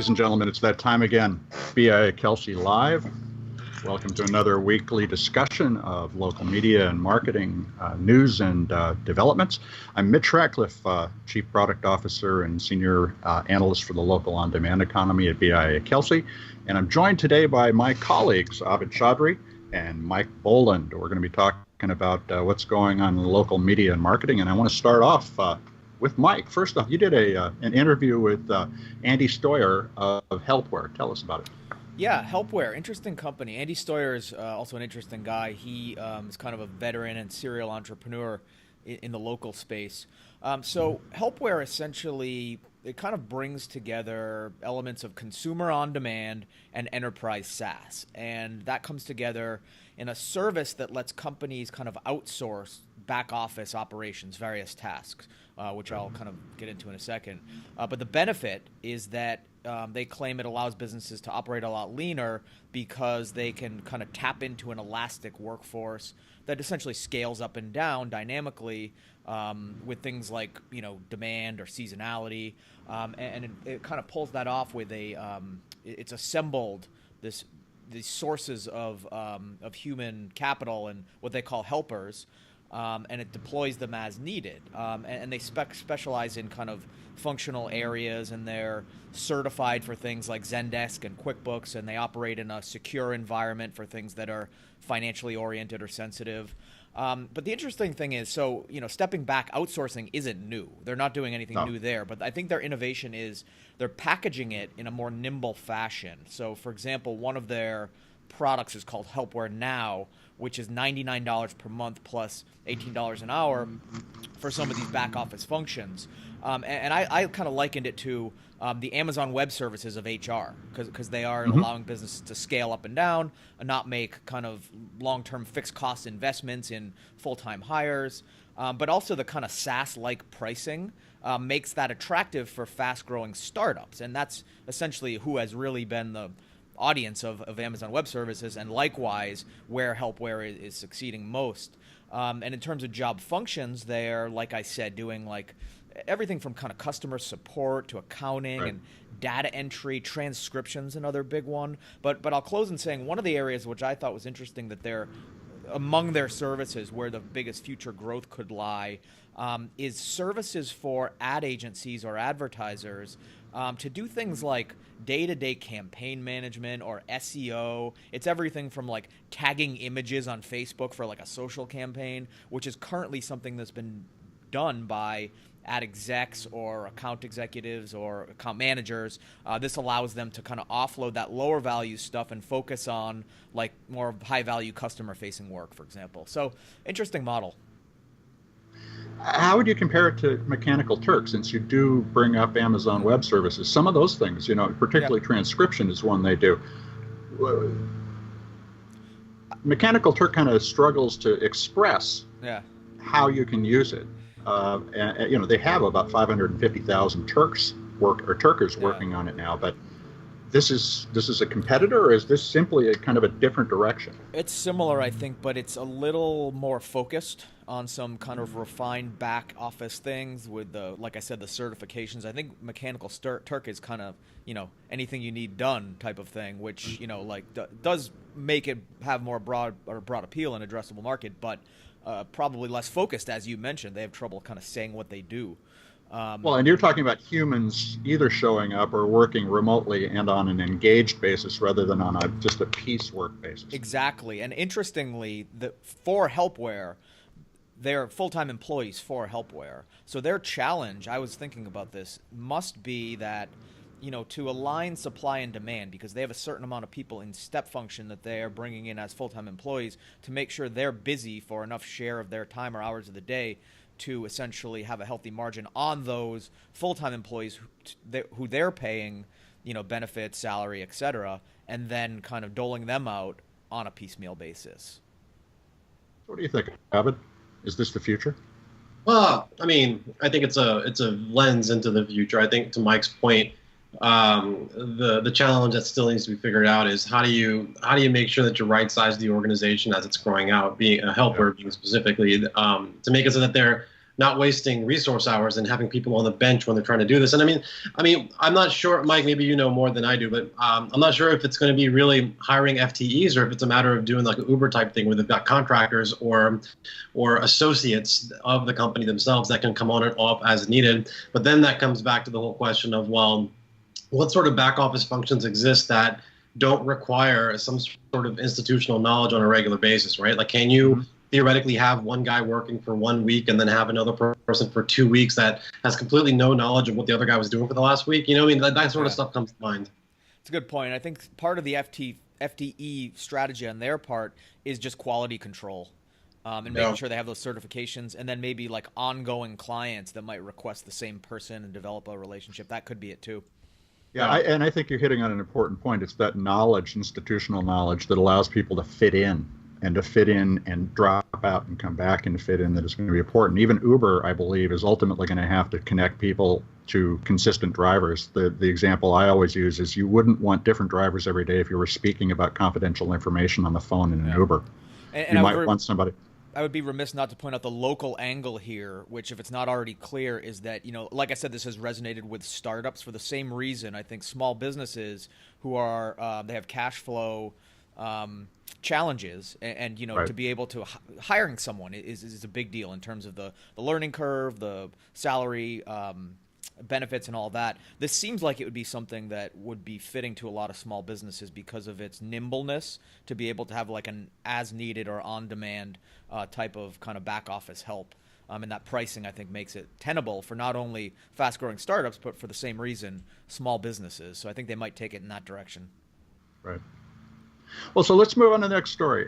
Ladies and gentlemen, it's that time again. BIA Kelsey Live. Welcome to another weekly discussion of local media and marketing news and developments. I'm Mitch Ratcliffe, Chief Product Officer and Senior Analyst for the local on-demand economy at BIA Kelsey. And I'm joined today by my colleagues, Abid Chaudhry and Mike Boland. We're going to be talking about what's going on in local media and marketing. And I want to start off with Mike. First off, you did an interview with Andy Stoyer of Helpware. Tell us about it. Yeah, Helpware, interesting company. Andy Stoyer is also an interesting guy. He is kind of a veteran and serial entrepreneur in the local space. So Helpware essentially, it kind of brings together elements of consumer on-demand and enterprise SaaS. And that comes together in a service that lets companies kind of outsource back office operations, various tasks, which I'll kind of get into in a second. But the benefit is that they claim it allows businesses to operate a lot leaner because they can kind of tap into an elastic workforce that essentially scales up and down dynamically with things like, demand or seasonality. And it kind of pulls that off with it's assembled these sources of human capital and what they call helpers. And it deploys them as needed. And they specialize in kind of functional areas, and they're certified for things like Zendesk and QuickBooks, and they operate in a secure environment for things that are financially oriented or sensitive. But the interesting thing is, stepping back, outsourcing isn't new. They're not doing anything new there, but I think their innovation is they're packaging it in a more nimble fashion. So, for example, one of their products is called Helpware Now, which is $99 per month plus $18 an hour for some of these back office functions. And I kind of likened it to the Amazon Web Services of HR, because they are allowing businesses to scale up and down and not make kind of long-term fixed cost investments in full-time hires. But also the kind of SaaS-like pricing makes that attractive for fast-growing startups. And that's essentially who has really been the audience of Amazon Web Services, and likewise where Helpware is succeeding most. And in terms of job functions, they're, like I said, doing like everything from kind of customer support to accounting and data entry, transcriptions, another big one. But I'll close in saying one of the areas which I thought was interesting that they're among their services where the biggest future growth could lie is services for ad agencies or advertisers to do things like day-to-day campaign management or SEO. It's everything from like tagging images on Facebook for like a social campaign, which is currently something that's been done by ad execs or account executives or account managers. This allows them to kind of offload that lower value stuff and focus on like more high value customer facing work, for example. So interesting model. How would you compare it to Mechanical Turk, since you do bring up Amazon Web Services? Some of those things, particularly transcription is one they do. Mechanical Turk kind of struggles to express how you can use it. And they have about 550,000 Turkers working on it now, but this is a competitor, or is this simply a kind of a different direction? It's similar, I think, but it's a little more focused on some kind of refined back office things with like I said, the certifications. I think Mechanical Turk is kind of, anything you need done type of thing, which, does make it have more broad appeal and addressable market, but probably less focused, as you mentioned. They have trouble kind of saying what they do. Well, and you're talking about humans either showing up or working remotely and on an engaged basis rather than on just a piecework basis. Exactly. And interestingly, for Helpware, they're full-time employees for Helpware. So their challenge, I was thinking about this, must be that, to align supply and demand, because they have a certain amount of people in step function that they are bringing in as full-time employees to make sure they're busy for enough share of their time or hours of the day to essentially have a healthy margin on those full-time employees who they're paying, benefits, salary, et cetera, and then kind of doling them out on a piecemeal basis. What do you think, Abid? Is this the future? Well, I mean, I think it's a lens into the future. I think, to Mike's point, the challenge that still needs to be figured out is how do you make sure that you right size the organization as it's growing out, being a Helpware, being specifically, to make it so that they're not wasting resource hours and having people on the bench when they're trying to do this. And I mean, I'm not sure, Mike, maybe you know more than I do, but I'm not sure if it's going to be really hiring FTEs or if it's a matter of doing like an Uber type thing where they've got contractors or associates of the company themselves that can come on and off as needed. But then that comes back to the whole question of, well, what sort of back office functions exist that don't require some sort of institutional knowledge on a regular basis, right? Like, can you theoretically have one guy working for 1 week and then have another person for 2 weeks that has completely no knowledge of what the other guy was doing for the last week? You know what I mean? That sort of stuff comes to mind. It's a good point. I think part of the FTE strategy on their part is just quality control. And making sure they have those certifications, and then maybe like ongoing clients that might request the same person and develop a relationship. That could be it too. Yeah, and I think you're hitting on an important point. It's that knowledge, institutional knowledge, that allows people to fit in and drop out and come back and fit in, that is going to be important. Even Uber, I believe, is ultimately going to have to connect people to consistent drivers. The example I always use is you wouldn't want different drivers every day if you were speaking about confidential information on the phone in an Uber. And you might want somebody. I would be remiss not to point out the local angle here, which, if it's not already clear, is that, like I said, this has resonated with startups for the same reason. I think small businesses who are they have cash flow challenges, and right. to be able to hiring someone is a big deal in terms of the learning curve, the salary, benefits, and all that. This seems like it would be something that would be fitting to a lot of small businesses because of its nimbleness to be able to have like an as needed or on demand type of kind of back office help. And that pricing, I think, makes it tenable for not only fast growing startups, but for the same reason, small businesses. So I think they might take it in that direction. Right. Well, so let's move on to the next story.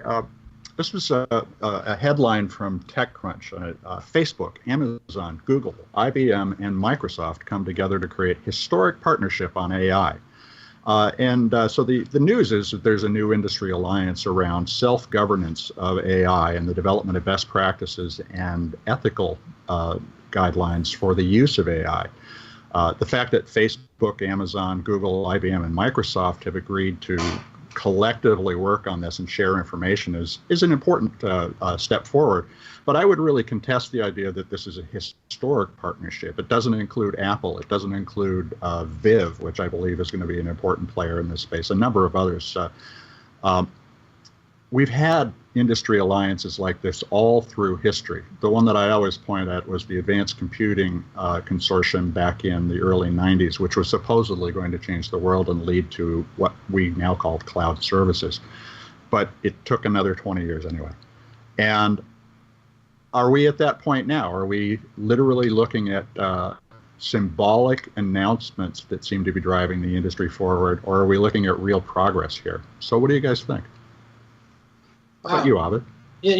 This was a headline from TechCrunch. Facebook, Amazon, Google, IBM, and Microsoft come together to create historic partnership on AI. So the news is that there's a new industry alliance around self-governance of AI and the development of best practices and ethical guidelines for the use of AI. The fact that Facebook, Amazon, Google, IBM, and Microsoft have agreed to collectively work on this and share information is an important step forward. But I would really contest the idea that this is a historic partnership. It doesn't include Apple. It doesn't include Viv, which I believe is going to be an important player in this space, a number of others. We've had industry alliances like this all through history. The one that I always point at was the Advanced Computing Consortium back in the early 90s, which was supposedly going to change the world and lead to what we now call cloud services. But it took another 20 years anyway. And are we at that point now? Are we literally looking at symbolic announcements that seem to be driving the industry forward, or are we looking at real progress here? So what do you guys think? You, Ovid? Yeah,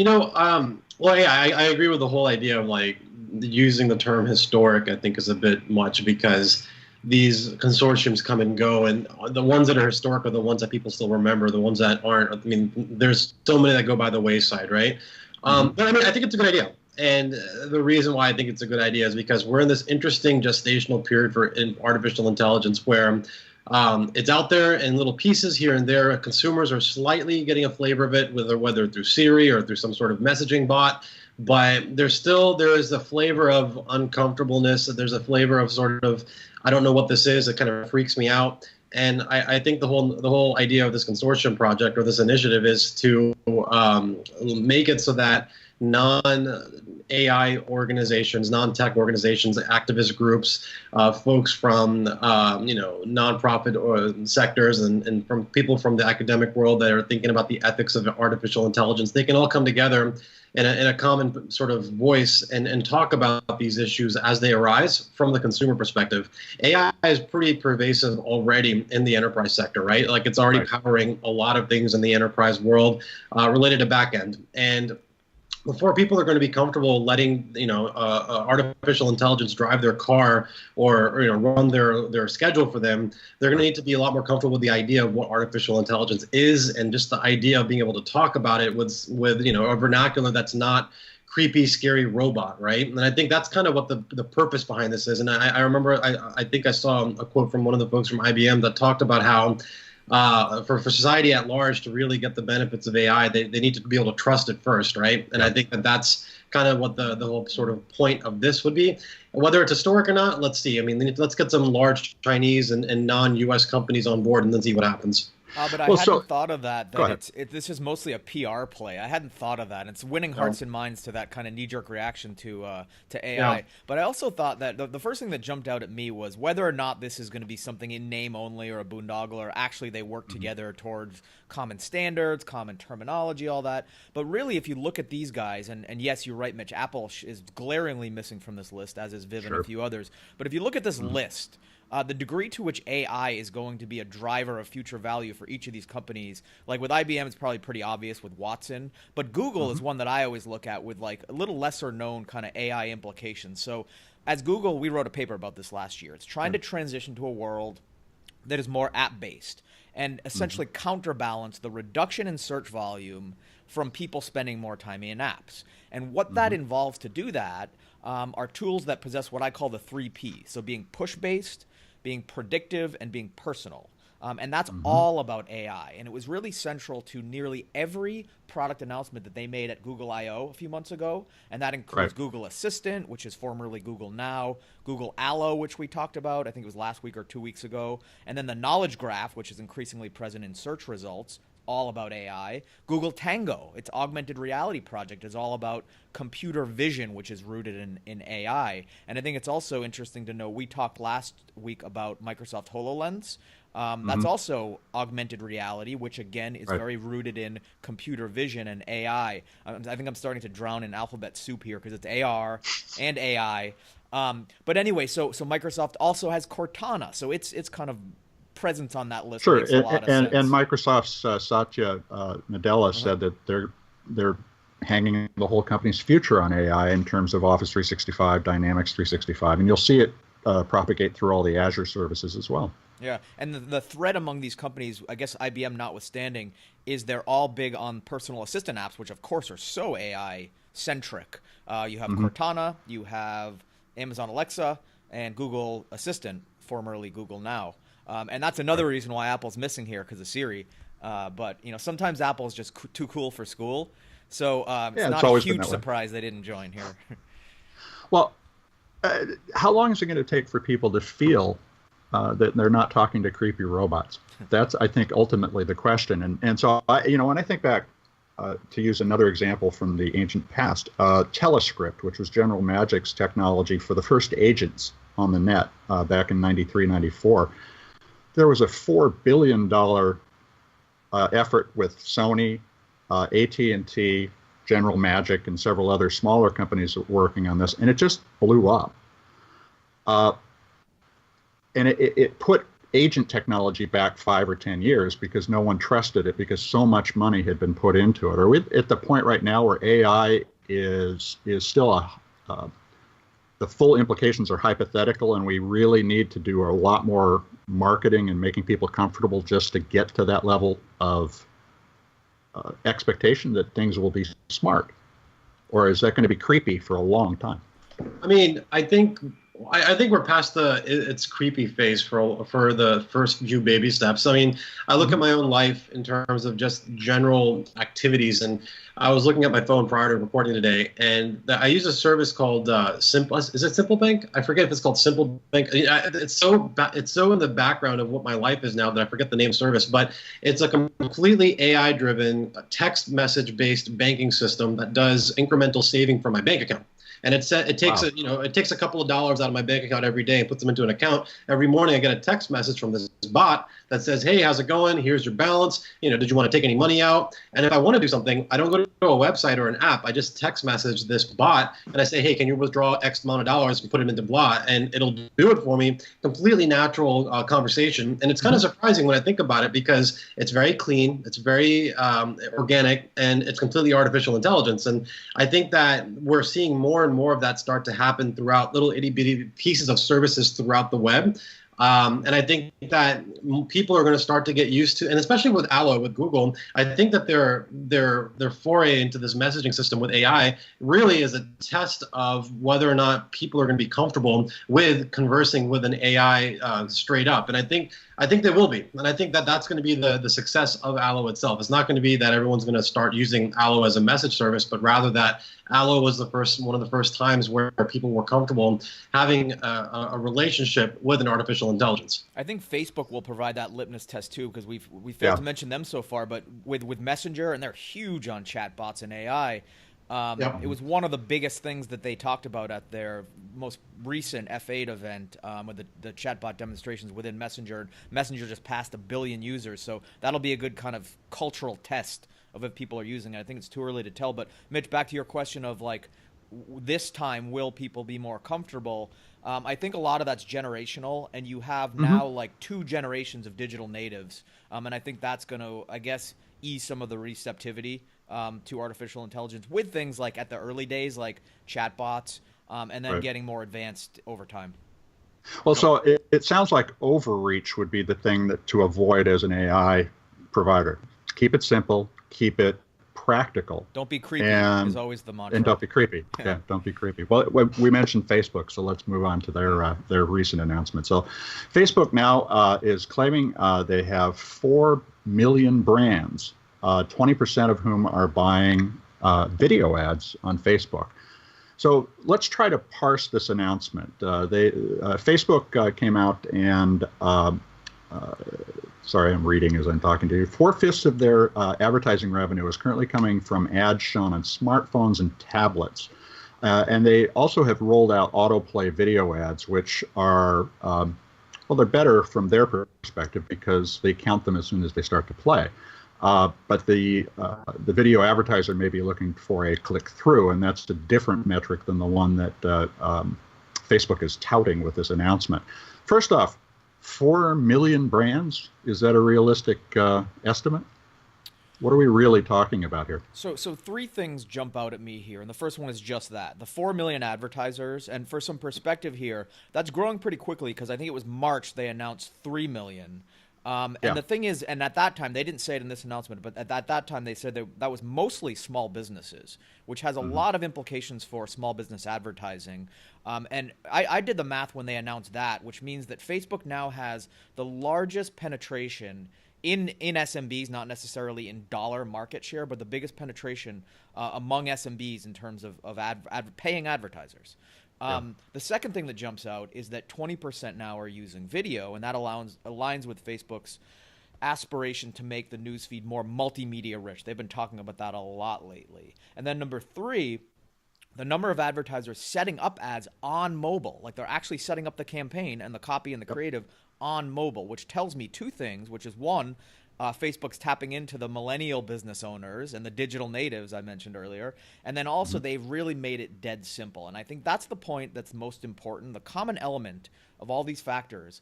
well, yeah, I agree with the whole idea of like using the term historic. I think is a bit much because these consortiums come and go, and the ones that are historic are the ones that people still remember. The ones that aren't, I mean, there's so many that go by the wayside, right? But I mean, I think it's a good idea. And the reason why I think it's a good idea is because we're in this interesting gestational period for artificial intelligence where it's out there in little pieces here and there. Consumers are slightly getting a flavor of it, whether through Siri or through some sort of messaging there is a flavor of uncomfortableness. There's a flavor of sort of, I don't know what this is. It kind of freaks me out. And I think the whole idea of this consortium project or this initiative is to make it so that non-AI organizations, non-tech organizations, activist groups, folks from nonprofit sectors and from people from the academic world that are thinking about the ethics of artificial intelligence, they can all come together in a common sort of voice and talk about these issues as they arise from the consumer perspective. AI is pretty pervasive already in the enterprise sector, right? Like it's already powering a lot of things in the enterprise world related to backend. And before people are going to be comfortable letting artificial intelligence drive their car or run their schedule for them, they're going to need to be a lot more comfortable with the idea of what artificial intelligence is and just the idea of being able to talk about it with a vernacular that's not creepy, scary robot, right? And I think that's kind of what the purpose behind this is. And I remember I think I saw a quote from one of the folks from IBM that talked about how for society at large to really get the benefits of AI, they need to be able to trust it first, right? And I think that's kind of what the whole sort of point of this would be. Whether it's historic or not, let's see. I mean, let's get some large Chinese and non-U.S. companies on board and then see what happens. But I hadn't thought of that. This is mostly a PR play. I hadn't thought of that. It's winning hearts and minds to that kind of knee-jerk reaction to AI. Yeah. But I also thought that the first thing that jumped out at me was whether or not this is going to be something in name only or a boondoggle, or actually they work together towards common standards, common terminology, all that. But really, if you look at these guys, and yes, you're right, Mitch, Apple is glaringly missing from this list, as is Viv and a few others. But if you look at this list, the degree to which AI is going to be a driver of future value for each of these companies, like with IBM, it's probably pretty obvious with Watson, but Google is one that I always look at with like a little lesser known kind of AI implications. So as Google, we wrote a paper about this last year. It's trying to transition to a world that is more app-based and essentially counterbalance the reduction in search volume from people spending more time in apps. And what that involves to do that are tools that possess what I call the 3 Ps. So being push-based, being predictive, and being personal. And that's all about AI. And it was really central to nearly every product announcement that they made at Google I/O a few months ago. And that includes Google Assistant, which is formerly Google Now, Google Allo, which we talked about, I think it was last week or 2 weeks ago, and then the Knowledge Graph, which is increasingly present in search results, all about AI. Google Tango, its augmented reality project, is all about computer vision, which is rooted in AI. And I think it's also interesting to know, we talked last week about Microsoft HoloLens. That's also augmented reality, which again is very rooted in computer vision and AI. I think I'm starting to drown in alphabet soup here because it's AR and AI. But anyway, so Microsoft also has Cortana, so it's kind of presence on that list. Sure, makes a lot of sense. And Microsoft's Satya Nadella said that they're hanging the whole company's future on AI in terms of Office 365, Dynamics 365, and you'll see it propagate through all the Azure services as well. Yeah, and the thread among these companies, I guess IBM notwithstanding, is they're all big on personal assistant apps, which of course are so AI-centric. You have Cortana, you have Amazon Alexa, and Google Assistant, formerly Google Now. And that's another reason why Apple's missing here, because of Siri. But sometimes Apple's just too cool for school. So it's not a huge surprise they didn't join here. Well, how long is it going to take for people to feel that they're not talking to creepy robots? That's, I think, ultimately the question. And so, when I think back, to use another example from the ancient past, Telescript, which was General Magic's technology for the first agents on the net back in 93, 94, there was a $4 billion effort with Sony, AT&T, General Magic, and several other smaller companies working on this, and it just blew up. And it put agent technology back 5 or 10 years because no one trusted it, because so much money had been put into it. Are we at the point right now where AI is still the full implications are hypothetical, and we really need to do a lot more marketing and making people comfortable just to get to that level of expectation that things will be smart? Or is that going to be creepy for a long time? I mean, I think we're past it's creepy phase for the first few baby steps. I mean, I look at my own life in terms of just general activities, and I was looking at my phone prior to recording today, and I use a service called Simple. Is it Simple Bank? I forget if it's called Simple Bank. It's so in the background of what my life is now that I forget the name service. But it's a completely AI-driven, text message-based banking system that does incremental saving from my bank account. And it takes it takes a couple of dollars out of my bank account every day and puts them into an account. Every morning I get a text message from this bot that says, "Hey, how's it going? Here's your balance. Did you want to take any money out?" And if I want to do something, I don't go to a website or an app. I just text message this bot and I say, "Hey, can you withdraw X amount of dollars and put it into blah?" And it'll do it for me. Completely natural conversation. And it's kind of surprising when I think about it, because it's very clean, it's very organic, and it's completely artificial intelligence. And I think that we're seeing more and more of that start to happen throughout little itty bitty pieces of services throughout the web. And I think that people are going to start to get used to, and especially with Allo, with Google, I think that their foray into this messaging system with AI really is a test of whether or not people are going to be comfortable with conversing with an AI straight up. And I think they will be. And I think that that's going to be the success of Allo itself. It's not going to be that everyone's going to start using Allo as a message service, but rather that Allo was one of the first times where people were comfortable having a relationship with an artificial intelligence. I think Facebook will provide that litmus test too, because we failed to mention them so far. But with Messenger, and they're huge on chatbots and AI. It was one of the biggest things that they talked about at their most recent F8 event with the chatbot demonstrations within Messenger. Messenger just passed 1 billion users, so that'll be a good kind of cultural test of if people are using it. I think it's too early to tell. But Mitch, back to your question of like, this time, will people be more comfortable? I think a lot of that's generational, and you have now like 2 generations of digital natives, and I think that's going to, I guess, ease some of the receptivity to artificial intelligence with things like at the early days, like chatbots, and then getting more advanced over time. Well, so it sounds like overreach would be the thing that to avoid as an AI provider. Keep it simple, keep it practical. Don't be creepy is always the mantra. And don't be creepy. Yeah, don't be creepy. Well, we mentioned Facebook, so let's move on to their recent announcement. So Facebook now is claiming they have 4 million brands, 20% of whom are buying video ads on Facebook. So let's try to parse this announcement. Facebook came out and, sorry, I'm reading as I'm talking to you. 4/5 of their advertising revenue is currently coming from ads shown on smartphones and tablets. And they also have rolled out autoplay video ads, which are, well, they're better from their perspective because they count them as soon as they start to play. But the video advertiser may be looking for a click-through, and that's a different metric than the one that Facebook is touting with this announcement. First off, 4 million brands, is that a realistic estimate? What are we really talking about here? So 3 things jump out at me here, and the first one is just that. The 4 million advertisers, and for some perspective here, that's growing pretty quickly because I think it was March they announced 3 million. And the thing is, and at that time, they didn't say it in this announcement, but at that time they said that was mostly small businesses, which has a lot of implications for small business advertising. And I did the math when they announced that, which means that Facebook now has the largest penetration in SMBs, not necessarily in dollar market share, but the biggest penetration among SMBs in terms of paying advertisers. The second thing that jumps out is that 20% now are using video, and that aligns with Facebook's aspiration to make the newsfeed more multimedia rich. They've been talking about that a lot lately. And then number 3, the number of advertisers setting up ads on mobile, like they're actually setting up the campaign and the copy and the creative on mobile, which tells me 2 things, which is 1, Facebook's tapping into the millennial business owners and the digital natives I mentioned earlier. And then also they've really made it dead simple. And I think that's the point that's most important. The common element of all these factors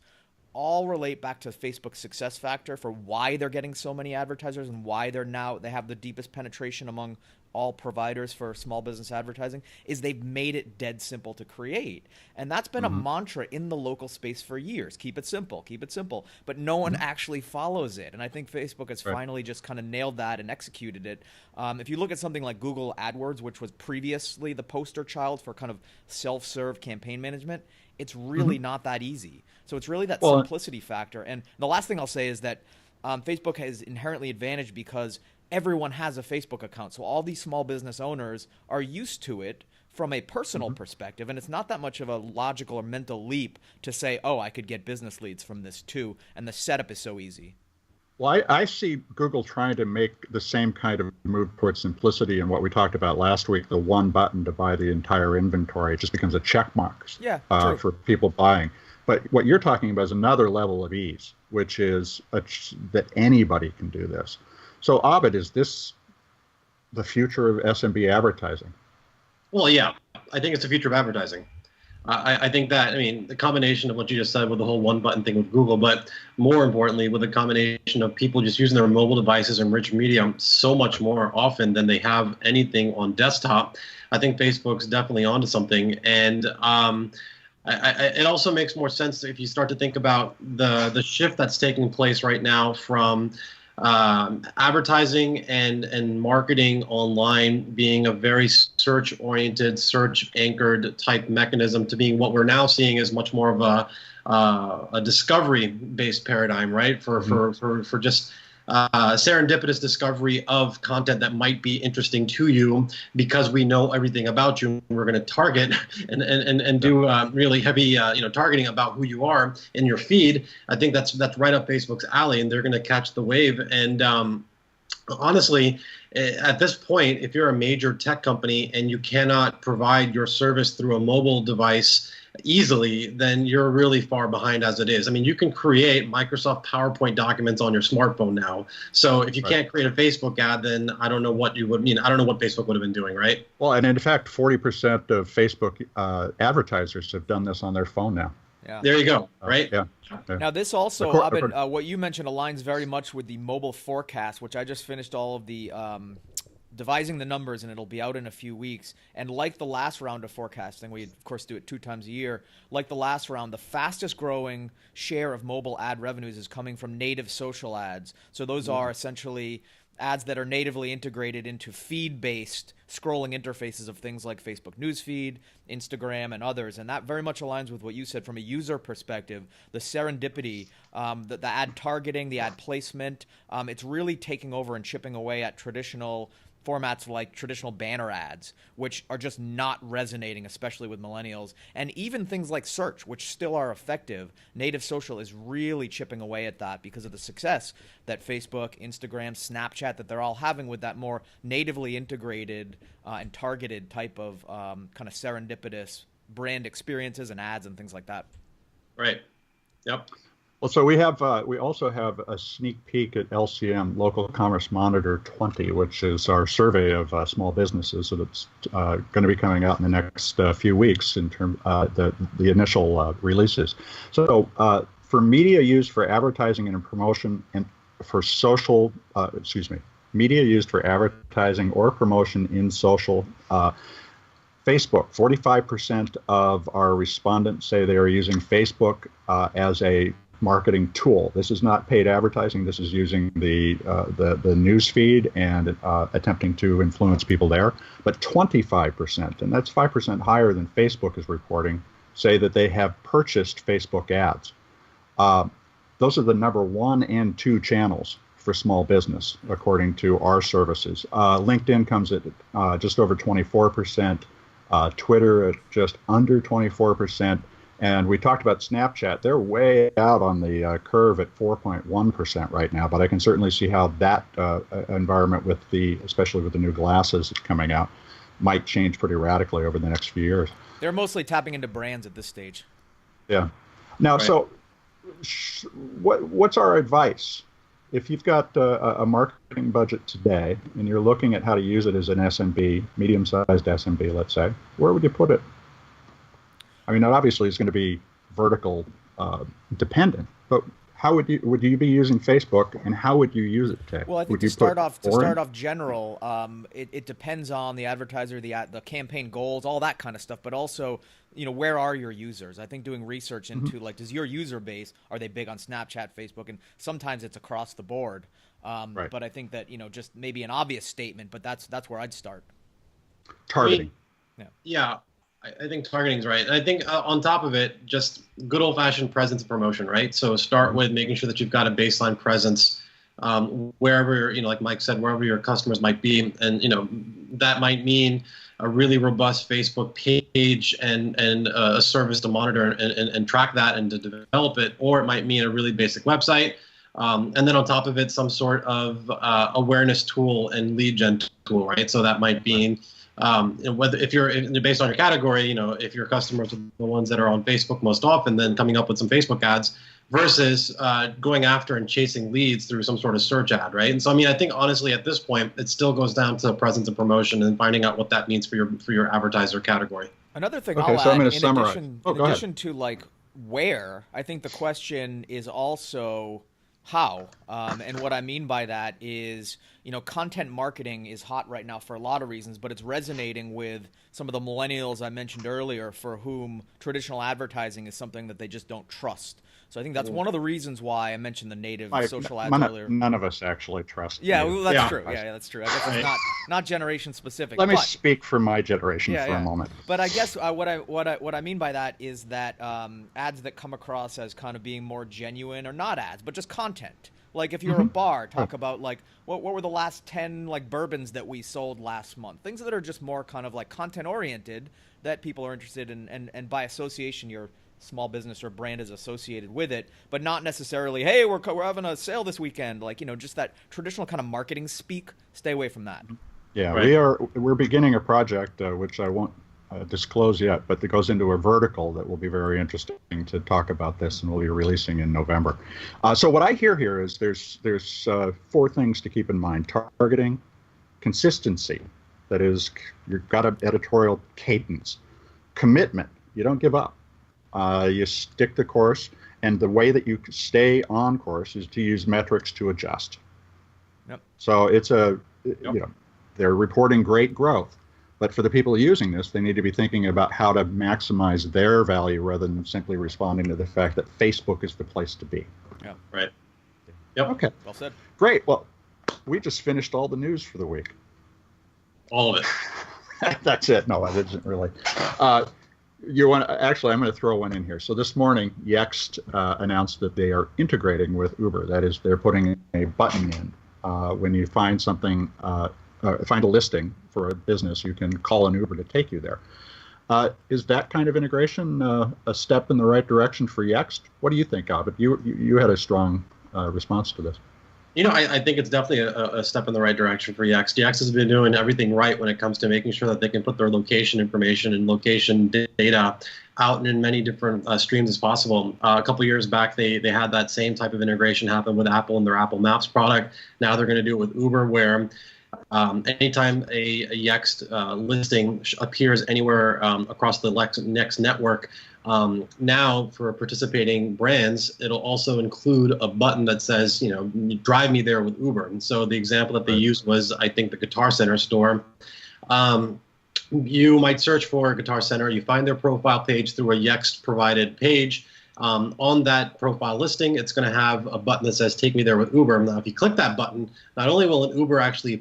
all relate back to Facebook's success factor for why they're getting so many advertisers and why they have the deepest penetration among all providers for small business advertising, is they've made it dead simple to create. And that's been a mantra in the local space for years. Keep it simple, but no one actually follows it. And I think Facebook has finally just kind of nailed that and executed it. If you look at something like Google AdWords, which was previously the poster child for kind of self-serve campaign management, it's really not that easy. So it's really that simplicity factor. And the last thing I'll say is that Facebook has inherently advantage because everyone has a Facebook account. So all these small business owners are used to it from a personal perspective. And it's not that much of a logical or mental leap to say, oh, I could get business leads from this too. And the setup is so easy. Well, I see Google trying to make the same kind of move towards simplicity and what we talked about last week, the one button to buy the entire inventory. It just becomes a check mark for people buying. But what you're talking about is another level of ease, which is that anybody can do this. So, Abid, is this the future of SMB advertising? Well, yeah, I think it's the future of advertising. I think that, I mean, the combination of what you just said with the whole one button thing with Google, but more importantly, with the combination of people just using their mobile devices and rich media so much more often than they have anything on desktop, I think Facebook's definitely onto something. And it also makes more sense if you start to think about the shift that's taking place right now from advertising and marketing online being a very search-oriented, search-anchored type mechanism to being what we're now seeing as much more of a discovery-based paradigm, right? For just serendipitous discovery of content that might be interesting to you because we know everything about you. We're going to target and do really heavy targeting about who you are in your feed. I think that's right up Facebook's alley, and they're going to catch the wave. And honestly, at this point, if you're a major tech company and you cannot provide your service through a mobile device easily, then you're really far behind as it is. I mean, you can create Microsoft PowerPoint documents on your smartphone now. So if you can't create a Facebook ad, then I don't know what you would mean. I don't know what Facebook would have been doing, right? Well, and in fact, 40% of Facebook advertisers have done this on their phone now. Yeah. There you go, right? Yeah. Now, this also, Abed, what you mentioned aligns very much with the mobile forecast, which I just finished all of the devising the numbers, and it'll be out in a few weeks. And like the last round of forecasting, we of course do it 2 times a year. Like the last round, the fastest growing share of mobile ad revenues is coming from native social ads. So those are essentially ads that are natively integrated into feed-based scrolling interfaces of things like Facebook Newsfeed, Instagram, and others. And that very much aligns with what you said from a user perspective. The serendipity, the ad targeting, the ad placement, it's really taking over and chipping away at traditional formats like traditional banner ads, which are just not resonating, especially with millennials. And even things like search, which still are effective, native social is really chipping away at that because of the success that Facebook, Instagram, Snapchat, that they're all having with that more natively integrated and targeted type of kind of serendipitous brand experiences and ads and things like that. Right. Yep. Well, so we also have a sneak peek at LCM, Local Commerce Monitor 20, which is our survey of small businesses that's going to be coming out in the next few weeks in terms the initial releases. So for media used for advertising and promotion and for social, media used for advertising or promotion in social. Facebook, 45% of our respondents say they are using Facebook as a marketing tool. This is not paid advertising. This is using the news feed and attempting to influence people there. But 25%, and that's 5% higher than Facebook is reporting, say that they have purchased Facebook ads. Those are the number 1 and 2 channels for small business, according to our services. LinkedIn comes at just over 24%, Twitter at just under 24%. And we talked about Snapchat. They're way out on the curve at 4.1% right now, but I can certainly see how that environment, especially with the new glasses coming out, might change pretty radically over the next few years. They're mostly tapping into brands at this stage. Yeah. Now, right. So what's our advice? If you've got a marketing budget today and you're looking at how to use it as an SMB, medium-sized SMB, let's say, where would you put it? I mean, obviously, it's going to be vertical dependent, but how would you be using Facebook, and how would you use it today? Well, I think to start off general, it depends on the advertiser, the campaign goals, all that kind of stuff, but also, where are your users? I think doing research into does your user base, are they big on Snapchat, Facebook, and sometimes it's across the board. Right. But I think that just maybe an obvious statement, but that's where I'd start. Targeting. Yeah. I think targeting is right. And I think on top of it, just good old-fashioned presence and promotion, right? So start with making sure that you've got a baseline presence wherever, like Mike said, wherever your customers might be. And, that might mean a really robust Facebook page and a service to monitor and track that and to develop it. Or it might mean a really basic website. And then on top of it, some sort of awareness tool and lead gen tool, right? So that might be... whether if you're based on your category, if your customers are the ones that are on Facebook most often, then coming up with some Facebook ads versus going after and chasing leads through some sort of search ad, right? And so, I think honestly at this point, it still goes down to presence and promotion and finding out what that means for your advertiser category. Another thing I'll add, in addition to where, I think the question is also how. And what I mean by that is, content marketing is hot right now for a lot of reasons, but it's resonating with some of the millennials I mentioned earlier for whom traditional advertising is something that they just don't trust. So I think that's one of the reasons why I mentioned the native social ads earlier. None of us actually trust. Yeah, well, that's true. Yeah, that's true. I guess it's not generation specific. Let me speak for my generation for a moment. But I guess what I mean by that is that ads that come across as kind of being more genuine, or not ads, but just content. Like if you're a bar, talk about like what were the last 10 like bourbons that we sold last month. Things that are just more kind of like content oriented that people are interested in, and by association your small business or brand is associated with it, but not necessarily, hey, we're having a sale this weekend, like, just that traditional kind of marketing speak. Stay away from that. Yeah, right. We're beginning a project which I won't disclose yet, but that goes into a vertical that will be very interesting to talk about this, and we'll be releasing in November. So what I hear here is there's 4 things to keep in mind: targeting, consistency, that is, you've got an editorial cadence, commitment, you don't give up, you stick the course, and the way that you stay on course is to use metrics to adjust. Yep. So it's they're reporting great growth. But for the people using this, they need to be thinking about how to maximize their value rather than simply responding to the fact that Facebook is the place to be. Yeah. Right. Yep. Okay. Well said. Great. Well, we just finished all the news for the week. All of it. That's it. No, it isn't really. Actually, I'm going to throw one in here. So this morning, Yext announced that they are integrating with Uber. That is, they're putting a button in when you find something. Find a listing for a business, you can call an Uber to take you there. Is that kind of integration a step in the right direction for Yext? What do you think of it? You had a strong response to this. I think it's definitely a step in the right direction for Yext. Yext has been doing everything right when it comes to making sure that they can put their location information and location data out in many different streams as possible. A couple of years back, they had that same type of integration happen with Apple and their Apple Maps product. Now they're going to do it with Uber, where anytime a Yext listing appears anywhere across the Next network, now for participating brands, it'll also include a button that says, drive me there with Uber. And so the example that they used was, I think, the Guitar Center store. You might search for Guitar Center, you find their profile page through a Yext provided page. On that profile listing, it's going to have a button that says take me there with Uber. Now, if you click that button, not only will an Uber actually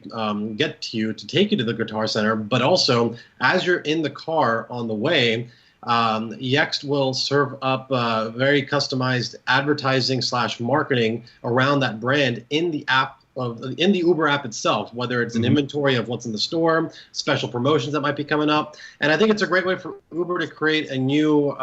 get to you to take you to the Guitar Center, but also as you're in the car on the way, Yext will serve up very customized advertising / marketing around that brand in the app. In the Uber app itself, whether it's an inventory of what's in the store, special promotions that might be coming up. And I think it's a great way for Uber to create a new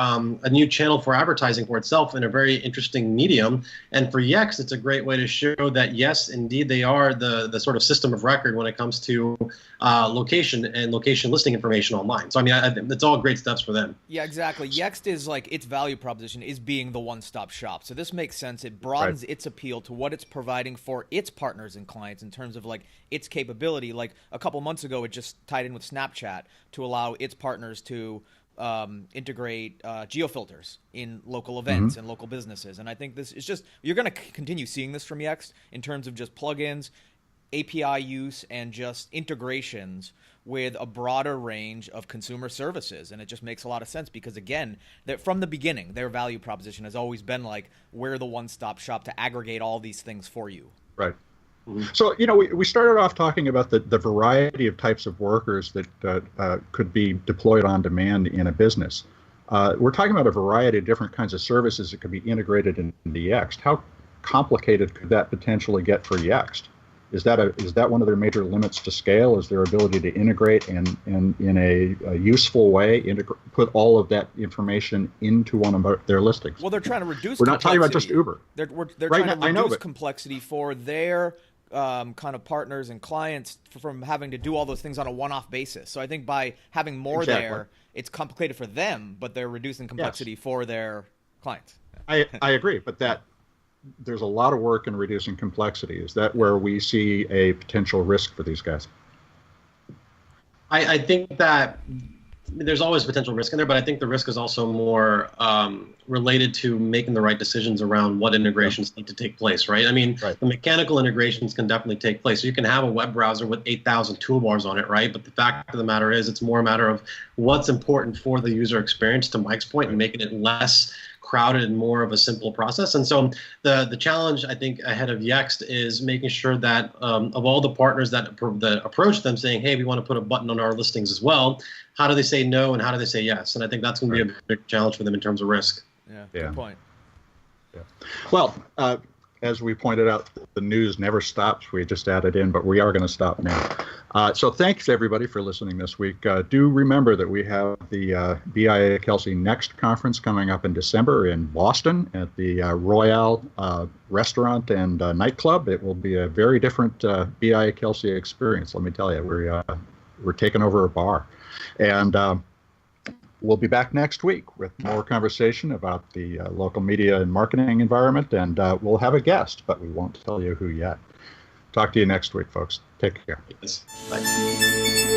channel for advertising for itself in a very interesting medium. And for Yext, it's a great way to show that, yes, indeed, they are the sort of system of record when it comes to location and location listing information online. So, I think it's all great steps for them. Yeah, exactly. Yext is like, its value proposition is being the one-stop shop. So this makes sense. It broadens its appeal to what it's providing for its partners and clients in terms of like its capability. Like a couple months ago, it just tied in with Snapchat to allow its partners to integrate geofilters in local events and local businesses. And I think this is just, you're going to continue seeing this from Yext in terms of just plugins, API use, and just integrations with a broader range of consumer services. And it just makes a lot of sense because, again, from the beginning, their value proposition has always been like, we're the one-stop shop to aggregate all these things for you. Right. So, we started off talking about the variety of types of workers that could be deployed on demand in a business. We're talking about a variety of different kinds of services that could be integrated into Yext. How complicated could that potentially get for Yext? Is that one of their major limits to scale? Is their ability to integrate and in a useful way put all of that information into one of their listings? Well, they're trying to reduce. We're not talking about just Uber. They're trying to reduce complexity for their kind of partners and clients from having to do all those things on a one-off basis. So I think by having more there, it's complicated for them, but they're reducing complexity for their clients. I agree, but there's a lot of work in reducing complexity. Is that where we see a potential risk for these guys? I think that there's always potential risk in there, but I think the risk is also more related to making the right decisions around what integrations need to take place, right? The mechanical integrations can definitely take place. So you can have a web browser with 8,000 toolbars on it, right? But the fact of the matter is it's more a matter of what's important for the user experience, to Mike's point, and making it less crowded and more of a simple process. And so the challenge, I think, ahead of Yext is making sure that of all the partners that approach them saying, hey, we want to put a button on our listings as well, how do they say no and how do they say yes? And I think that's going to be a big challenge for them in terms of risk. Yeah, good point. Yeah. Well, as we pointed out, the news never stops. We just added in, but we are going to stop now. So thanks, everybody, for listening this week. Do remember that we have the BIA Kelsey Next conference coming up in December in Boston at the Royale Restaurant and Nightclub. It will be a very different BIA Kelsey experience, let me tell you. We're taking over a bar. And we'll be back next week with more conversation about the local media and marketing environment, and we'll have a guest, but we won't tell you who yet. Talk to you next week, folks. Take care. Bye.